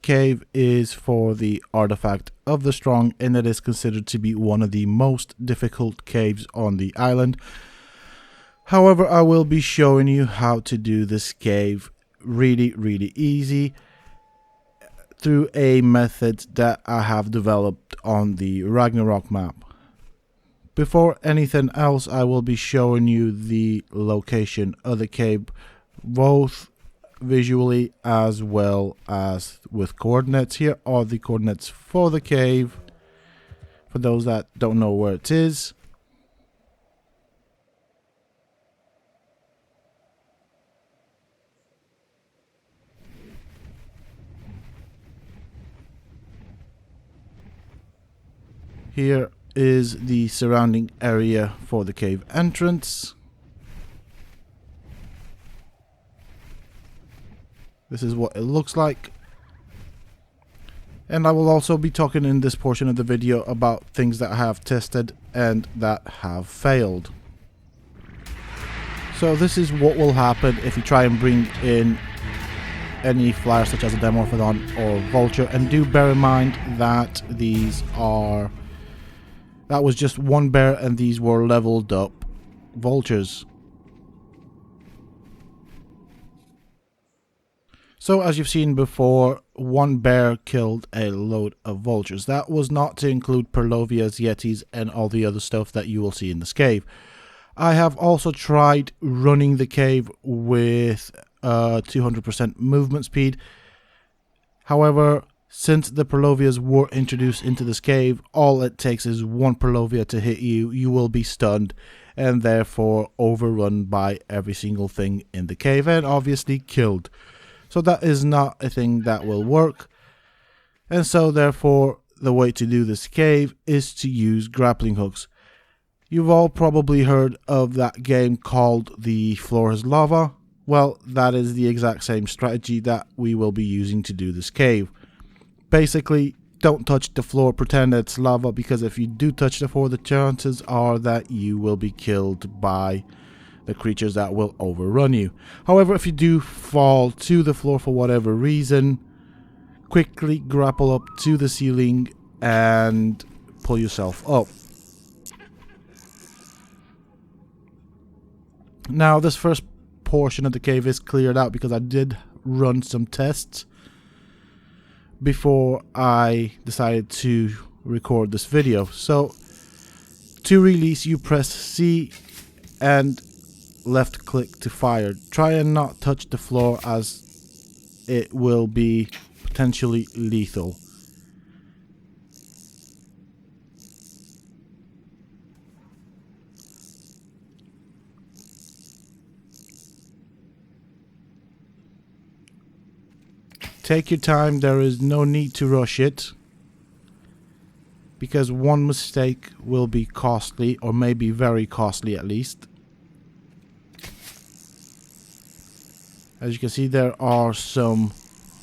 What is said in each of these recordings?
cave is for the Artifact of the Strong, and it is considered to be one of the most difficult caves on the island. However, I will be showing you how to do this cave really easy through a method that I have developed on the Ragnarok map. Before anything else, I will be showing you the location of the cave, both visually as well as with coordinates. Here are the coordinates for the cave, for those that don't know where it is. Here is the surrounding area for the cave entrance. This is what it looks like. And I will also be talking in this portion of the video about things that I have tested and that have failed. So this is what will happen if you try and bring in any flyer such as a Dimorphodon or Vulture. And do bear in mind that that was just one bear and these were leveled up vultures. So as you've seen before, one bear killed a load of vultures. That was not to include Purlovias, Yetis, and all the other stuff that you will see in this cave. I have also tried running the cave with 200% movement speed. However, since the Purlovias were introduced into this cave, all it takes is one Purlovia to hit you. You will be stunned and therefore overrun by every single thing in the cave and obviously killed. So that is not a thing that will work. And so therefore the way to do this cave is to use grappling hooks. You've all probably heard of that game called The Floor is Lava. Well, that is the exact same strategy that we will be using to do this cave. Basically, don't touch the floor, pretend it's lava, because if you do touch the floor, the chances are that you will be killed by the creatures that will overrun you. However, if you do fall to the floor for whatever reason, quickly grapple up to the ceiling and pull yourself up. Now, this first portion of the cave is cleared out because I did run some tests before I decided to record this video. So to release, you press C and left click to fire. Try and not touch the floor as it will be potentially lethal. Take your time, there is no need to rush it, because one mistake will be costly, or maybe very costly at least. As you can see, there are some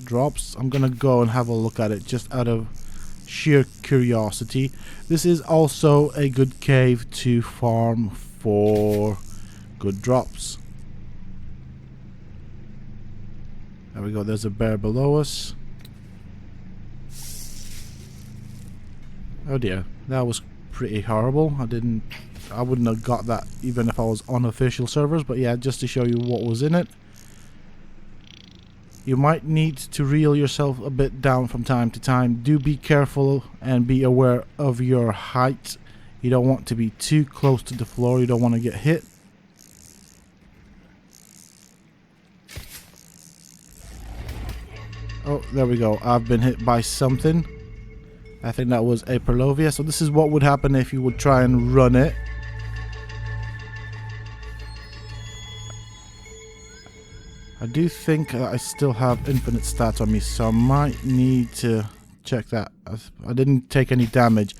drops. I'm gonna go and have a look at it just out of sheer curiosity. This is also a good cave to farm for good drops. There we go, there's a bear below us. Oh dear, that was pretty horrible. I wouldn't have got that even if I was on official servers, but yeah, just to show you what was in it. You might need to reel yourself a bit down from time to time. Do be careful and be aware of your height. You don't want to be too close to the floor, you don't want to get hit. Oh, there we go. I've been hit by something. I think that was a Purlovia. So this is what would happen if you would try and run it. I do think I still have infinite stats on me, so I might need to check that. I didn't take any damage.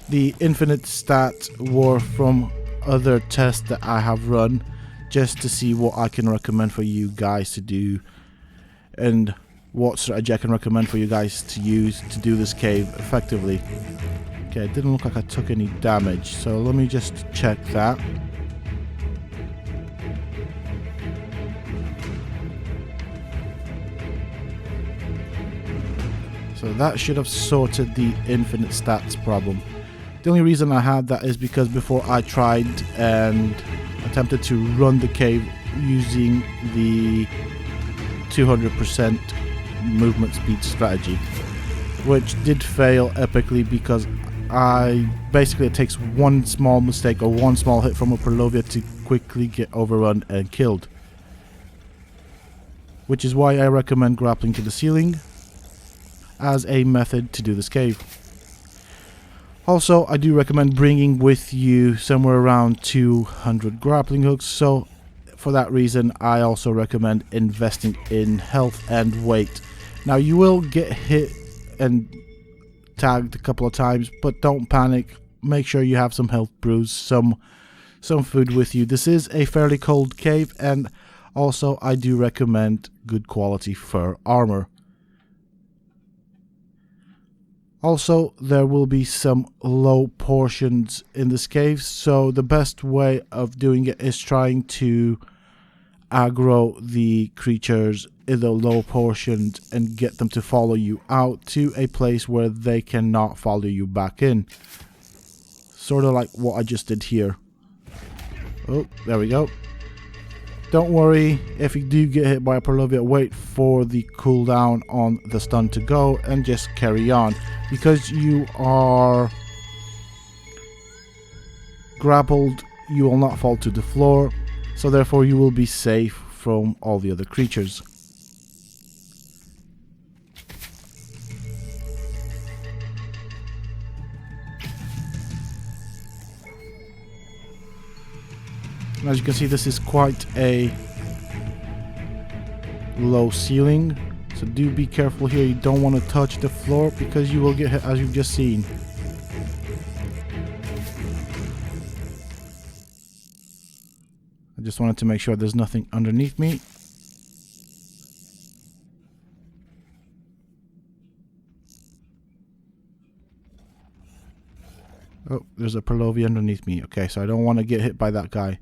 The infinite stats were from other tests that I have run, just to see what I can recommend for you guys to do, and what strategy I can recommend for you guys to use to do this cave effectively. Okay, it didn't look like I took any damage, so let me just check that. So that should have sorted the infinite stats problem. The only reason I had that is because before I tried and attempted to run the cave using the 200% movement speed strategy, which did fail epically because it takes one small mistake or one small hit from a Perlovia to quickly get overrun and killed. Which is why I recommend grappling to the ceiling as a method to do this cave. Also, I do recommend bringing with you somewhere around 200 grappling hooks, so for that reason I also recommend investing in health and weight. Now you will get hit and tagged a couple of times, but don't panic. Make sure you have some health brews, some food with you. This is a fairly cold cave, and also I do recommend good quality fur armor. Also, there will be some low portions in this cave, so the best way of doing it is trying to aggro the creatures in the low portions and get them to follow you out to a place where they cannot follow you back in. Sort of like what I just did here. Oh, there we go. Don't worry if you do get hit by a Perlovia, wait for the cooldown on the stun to go and just carry on. Because you are grappled, you will not fall to the floor, so therefore you will be safe from all the other creatures. And as you can see, this is quite a low ceiling, so do be careful here. You don't want to touch the floor because you will get hit, as you've just seen. I just wanted to make sure there's nothing underneath me. Oh, there's a Perlovia underneath me. Okay, so I don't want to get hit by that guy.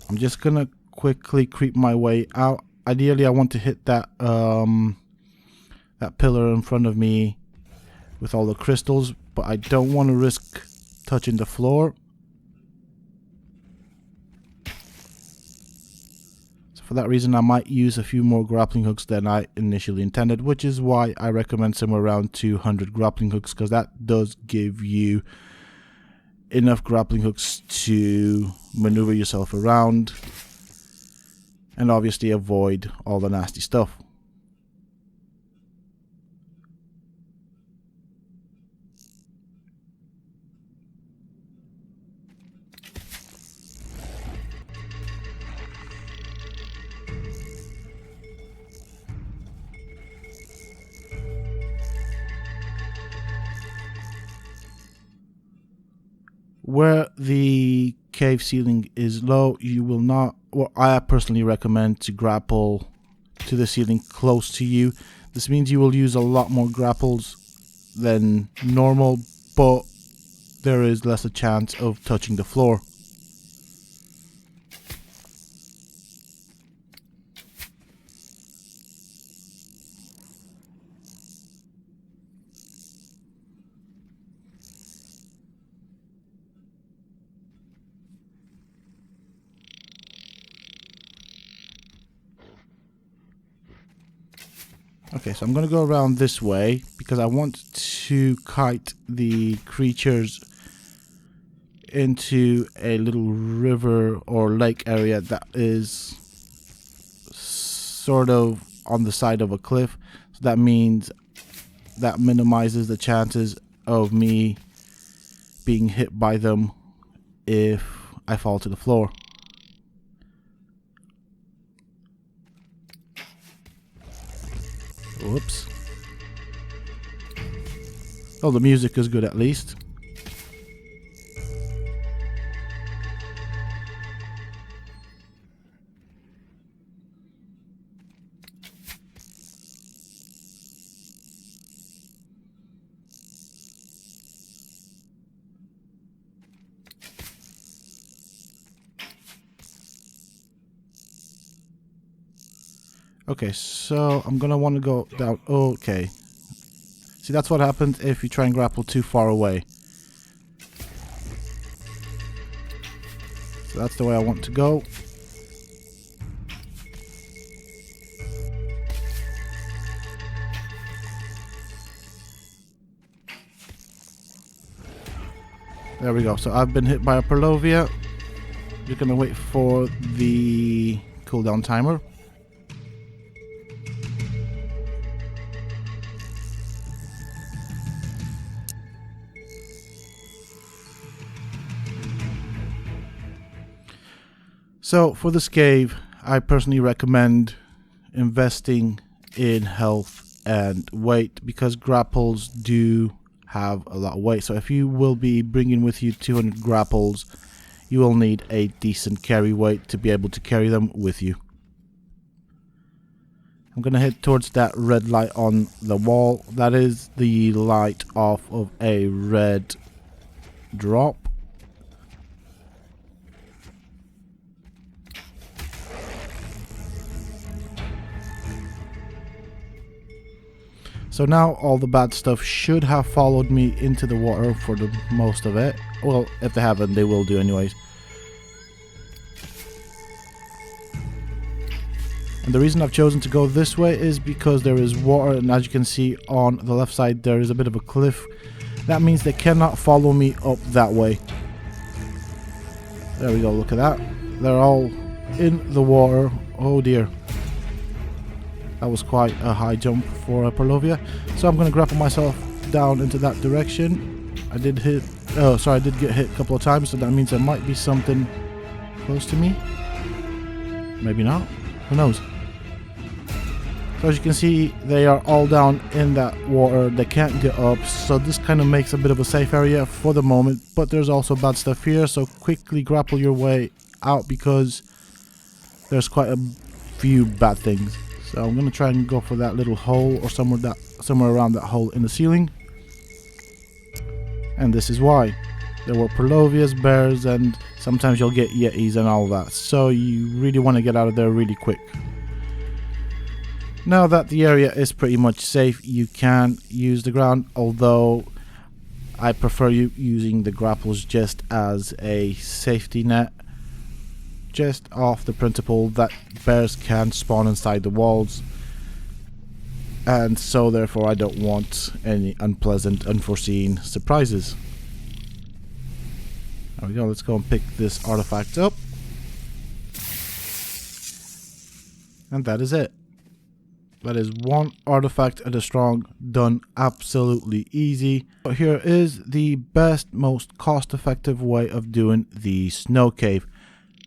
I'm just gonna quickly creep my way out. Ideally, I want to hit that that pillar in front of me with all the crystals, but I don't want to risk touching the floor. So for that reason, I might use a few more grappling hooks than I initially intended, which is why I recommend somewhere around 200 grappling hooks, because that does give you enough grappling hooks to maneuver yourself around and obviously avoid all the nasty stuff. Where the cave ceiling is low, you will not, well, I personally recommend to grapple to the ceiling close to you. This means you will use a lot more grapples than normal, but there is less a chance of touching the floor. Okay, so I'm going to go around this way because I want to kite the creatures into a little river or lake area that is sort of on the side of a cliff. So that means that minimizes the chances of me being hit by them if I fall to the floor. Whoops. Oh, the music is good at least. Okay, so I'm gonna want to go down. Okay. See, that's what happens if you try and grapple too far away. So that's the way I want to go. There we go. So I've been hit by a Perlovia. You're gonna wait for the cooldown timer. So for this cave, I personally recommend investing in health and weight because grapples do have a lot of weight. So if you will be bringing with you 200 grapples, you will need a decent carry weight to be able to carry them with you. I'm going to head towards that red light on the wall. That is the light off of a red drop. So now all the bad stuff should have followed me into the water for the most of it. Well, if they haven't, they will do anyways. And the reason I've chosen to go this way is because there is water, and as you can see on the left side there is a bit of a cliff. That means they cannot follow me up that way. There we go, look at that. They're all in the water. Oh dear. That was quite a high jump for a Perlovia. So I'm going to grapple myself down into that direction. I did get hit a couple of times, so that means there might be something close to me. Maybe not. Who knows? So as you can see, they are all down in that water. They can't get up, so this kind of makes a bit of a safe area for the moment. But there's also bad stuff here, so quickly grapple your way out because there's quite a few bad things. So I'm going to try and go for that little hole or somewhere around that hole in the ceiling. And this is why. There were Perlovias, bears, and sometimes you'll get yetis and all that. So you really want to get out of there really quick. Now that the area is pretty much safe, you can use the ground, although I prefer you using the grapples just as a safety net. Just off the principle that bears can spawn inside the walls, and so therefore I don't want any unpleasant, unforeseen surprises. There we go, let's go and pick this artifact up. And that is it. That is one artifact at a strong, done absolutely easy. But here is the best, most cost-effective way of doing the snow cave.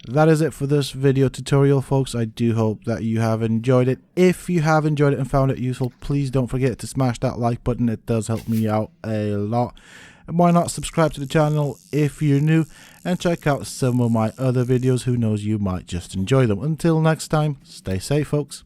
That is it for this video tutorial, folks. I do hope that you have enjoyed it. If you have enjoyed it and found it useful, please don't forget to smash that like button. It does help me out a lot. And why not subscribe to the channel if you're new, and check out some of my other videos. Who knows, you might just enjoy them. Until next time, stay safe, folks.